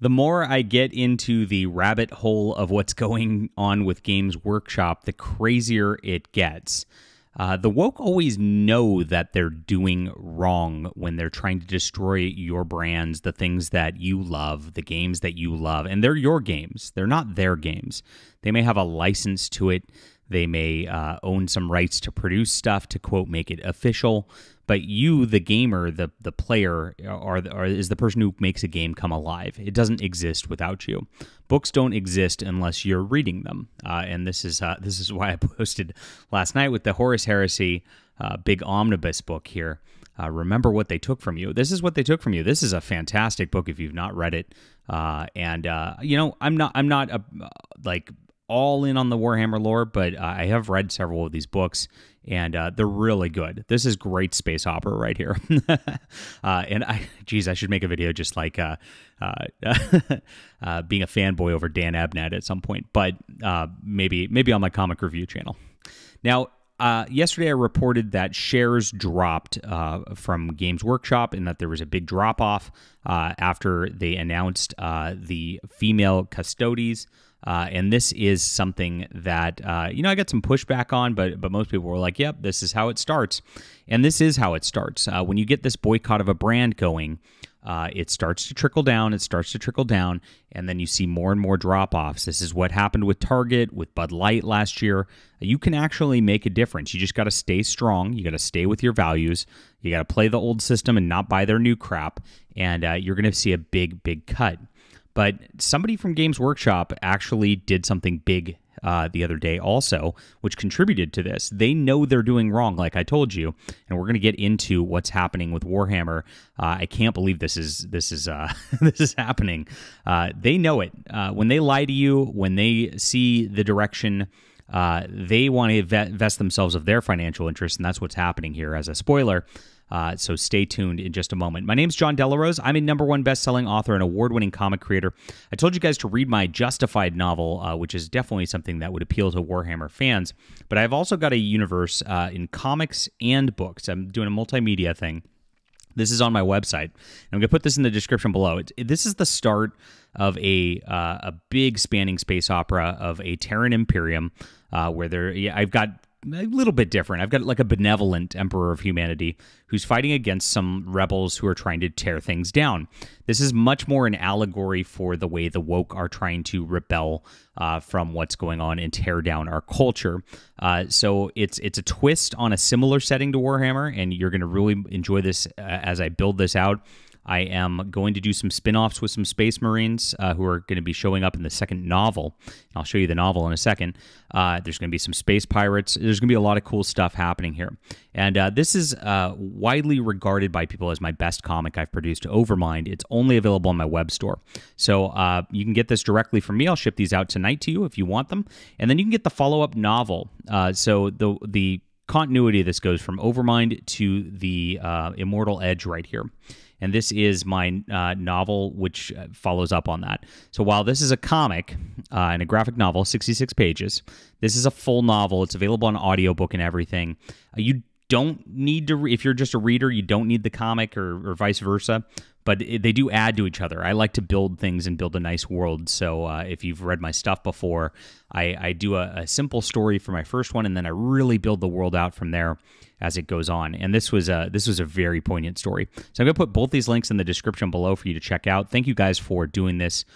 The more I get into the rabbit hole of what's going on with Games Workshop, the crazier it gets. The woke always know that they're doing wrong when they're trying to destroy your brands, the things that you love, the games that you love, and they're your games. They're not their games. They may have a license to it. They may own some rights to produce stuff to, quote, make it official. But you, the gamer, the player, is the person who makes a game come alive. It doesn't exist without you. Books don't exist unless you're reading them. And this is why I posted last night with the Horus Heresy big omnibus book here. Remember what they took from you. This is what they took from you. This is a fantastic book if you've not read it. You know, I'm not like all in on the Warhammer lore, but I have read several of these books, and they're really good. This is great space opera right here. And I should make a video just like being a fanboy over Dan Abnett at some point, but maybe on my comic review channel. Now, yesterday I reported that shares dropped from Games Workshop and that there was a big drop-off after they announced the female custodies. And this is something that, I got some pushback on, but most people were like, yep, this is how it starts. And this is how it starts. When you get this boycott of a brand going, it starts to trickle down, and then you see more and more drop-offs. This is what happened with Target, with Bud Light last year. You can actually make a difference. You just got to stay strong. You got to stay with your values. You got to play the old system and not buy their new crap, and you're going to see a big, big cut. But somebody from Games Workshop actually did something big the other day also, which contributed to this. They know they're doing wrong, like I told you, and we're going to get into what's happening with Warhammer. I can't believe this is this is happening. They know it. When they lie to you, when they see the direction, they want to vest themselves of their financial interests, and that's what's happening here. As a spoiler. So stay tuned in just a moment. My name's John Delarose. I'm a #1 best-selling author and award-winning comic creator. I told you guys to read my Justified novel, which is definitely something that would appeal to Warhammer fans. But I've also got a universe in comics and books. I'm doing a multimedia thing. This is on my website. I'm going to put this in the description below. This is the start of a big spanning space opera of a Terran Imperium, where I've got a little bit different. I've got like a benevolent emperor of humanity who's fighting against some rebels who are trying to tear things down. This is much more an allegory for the way the woke are trying to rebel from what's going on and tear down our culture. So it's a twist on a similar setting to Warhammer, and you're going to really enjoy this as I build this out. I am going to do some spin-offs with some Space Marines who are going to be showing up in the second novel. I'll show you the novel in a second. There's going to be some Space Pirates. There's going to be a lot of cool stuff happening here. And this is widely regarded by people as my best comic I've produced, Overmind. It's only available on my web store. So you can get this directly from me. I'll ship these out tonight to you if you want them. And then you can get the follow-up novel. So the continuity of this goes from Overmind to the Immortal Edge right here. And this is my novel, which follows up on that. So while this is a comic and a graphic novel, 66 pages, this is a full novel. It's available on audiobook and everything. You don't need to, if you're just a reader, you don't need the comic or vice versa. But they do add to each other. I like to build things and build a nice world. So if you've read my stuff before, I do a simple story for my first one, and then I really build the world out from there as it goes on. And this was a very poignant story. So I'm going to put both these links in the description below for you to check out. Thank you guys for doing this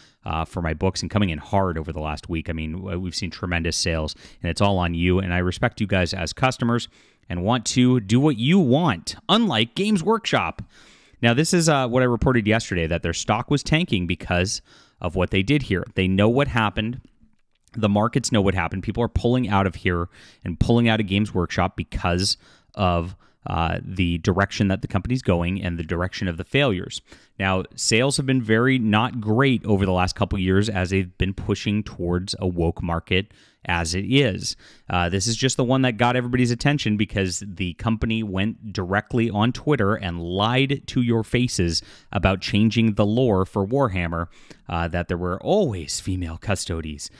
for my books and coming in hard over the last week. I mean, we've seen tremendous sales, and it's all on you. And I respect you guys as customers and want to do what you want, unlike Games Workshop. Now, this is what I reported yesterday, that their stock was tanking because of what they did here. They know what happened. The markets know what happened. People are pulling out of here and pulling out of Games Workshop because of the direction that the company's going and the direction of the failures. Now, sales have been very not great over the last couple of years as they've been pushing towards a woke market as it is. This is just the one that got everybody's attention because the company went directly on Twitter and lied to your faces about changing the lore for Warhammer, that there were always female custodies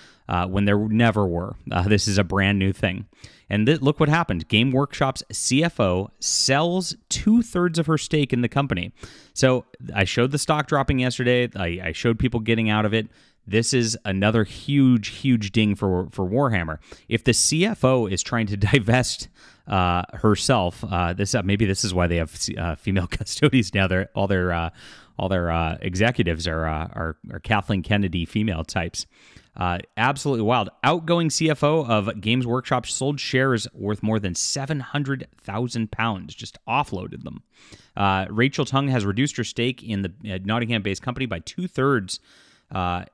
when there never were. This is a brand new thing. And look what happened. Game Workshop's CFO sells 2/3 of her stake in the company. So I I showed the stock dropping yesterday. I showed people getting out of it. This is another huge ding for Warhammer. If the CFO is trying to divest herself, maybe this is why they have female custodians now. All their executives are Kathleen Kennedy female types. Absolutely wild. Outgoing CFO of Games Workshop sold shares worth more than £700,000, just offloaded them. Rachel Tung has reduced her stake in the Nottingham-based company by 2/3.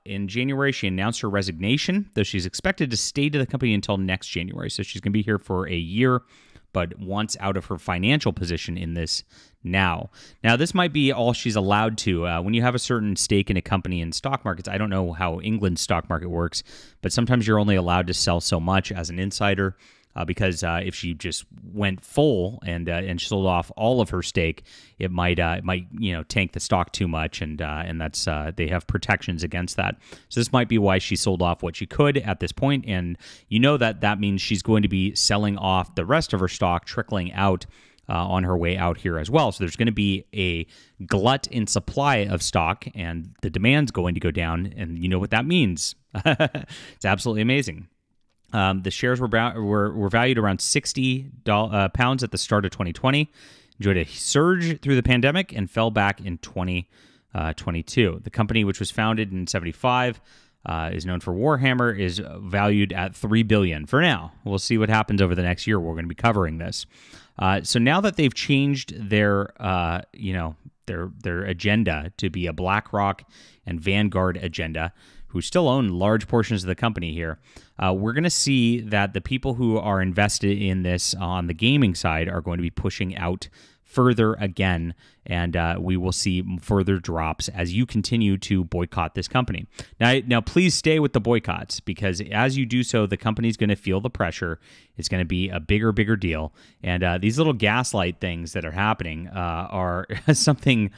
In January, she announced her resignation, though she's expected to stay to the company until next January. So she's going to be here for a year, but wants out of her financial position in this now. Now, this might be all she's allowed to. When you have a certain stake in a company in stock markets, I don't know how England's stock market works, but sometimes you're only allowed to sell so much as an insider. Because if she just went full and sold off all of her stake, it might tank the stock too much, and that's they have protections against that. So this might be why she sold off what she could at this point, and that means she's going to be selling off the rest of her stock, trickling out on her way out here as well. So there's going to be a glut in supply of stock, and the demand's going to go down, and you know what that means. It's absolutely amazing. The shares were valued around £60 at the start of 2020, enjoyed a surge through the pandemic, and fell back in 2022. The company, which was founded in 1975, is known for Warhammer, is valued at $3 billion for now. We'll see what happens over the next year. We're going to be covering this. So now that they've changed their agenda to be a BlackRock and Vanguard agenda, who still own large portions of the company here, we're going to see that the people who are invested in this on the gaming side are going to be pushing out further again, and we will see further drops as you continue to boycott this company. Now, please stay with the boycotts, because as you do so, the company's going to feel the pressure. It's going to be a bigger deal, and these little gaslight things that are happening are something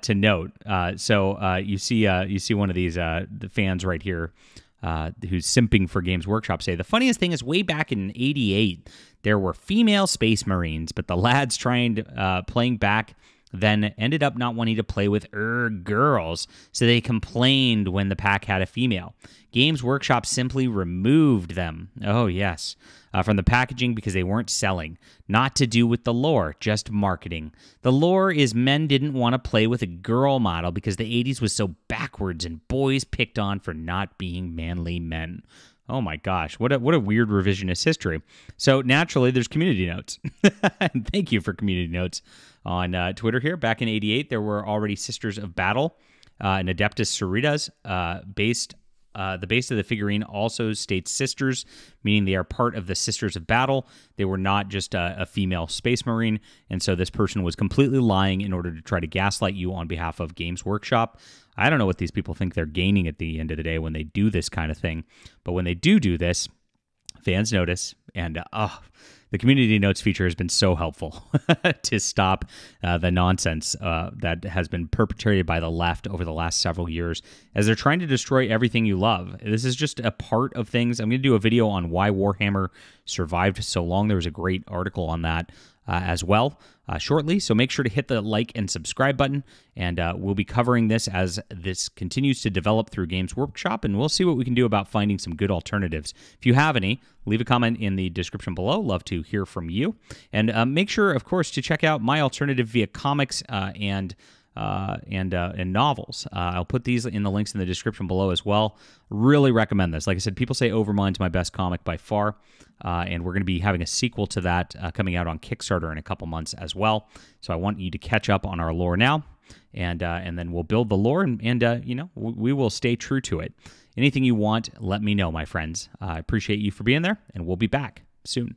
to note. So you see one of these the fans right here who's simping for Games Workshop say, the funniest thing is way back in '88, there were female Space Marines, but the lads playing back then ended up not wanting to play with girls, so they complained when the pack had a female. Games Workshop simply removed them. Oh, yes. From the packaging because they weren't selling. Not to do with the lore, just marketing. The lore is men didn't want to play with a girl model because the 80s was so backwards and boys picked on for not being manly men. Oh my gosh, what a weird revisionist history. So naturally, there's community notes. And thank you for community notes on Twitter here. Back in '88, there were already Sisters of Battle and Adeptus Sororitas based. The base of the figurine also states sisters, meaning they are part of the Sisters of Battle. They were not just a female Space Marine, and so this person was completely lying in order to try to gaslight you on behalf of Games Workshop. I don't know what these people think they're gaining at the end of the day when they do this kind of thing, but when they do this, fans notice, and the community notes feature has been so helpful to stop the nonsense that has been perpetrated by the left over the last several years as they're trying to destroy everything you love. This is just a part of things. I'm going to do a video on why Warhammer survived so long. There was a great article on that as well shortly, so make sure to hit the like and subscribe button, and we'll be covering this as this continues to develop through Games Workshop, and we'll see what we can do about finding some good alternatives. If you have any, leave a comment in the description below. Love to hear from you, and make sure, of course, to check out my alternative via comics and novels. I'll put these in the links in the description below as well. Really recommend this. Like I said, people say Overmind's my best comic by far, and we're going to be having a sequel to that coming out on Kickstarter in a couple months as well. So I want you to catch up on our lore now, and then we'll build the lore, and we will stay true to it. Anything you want, let me know, my friends. I appreciate you for being there, and we'll be back soon.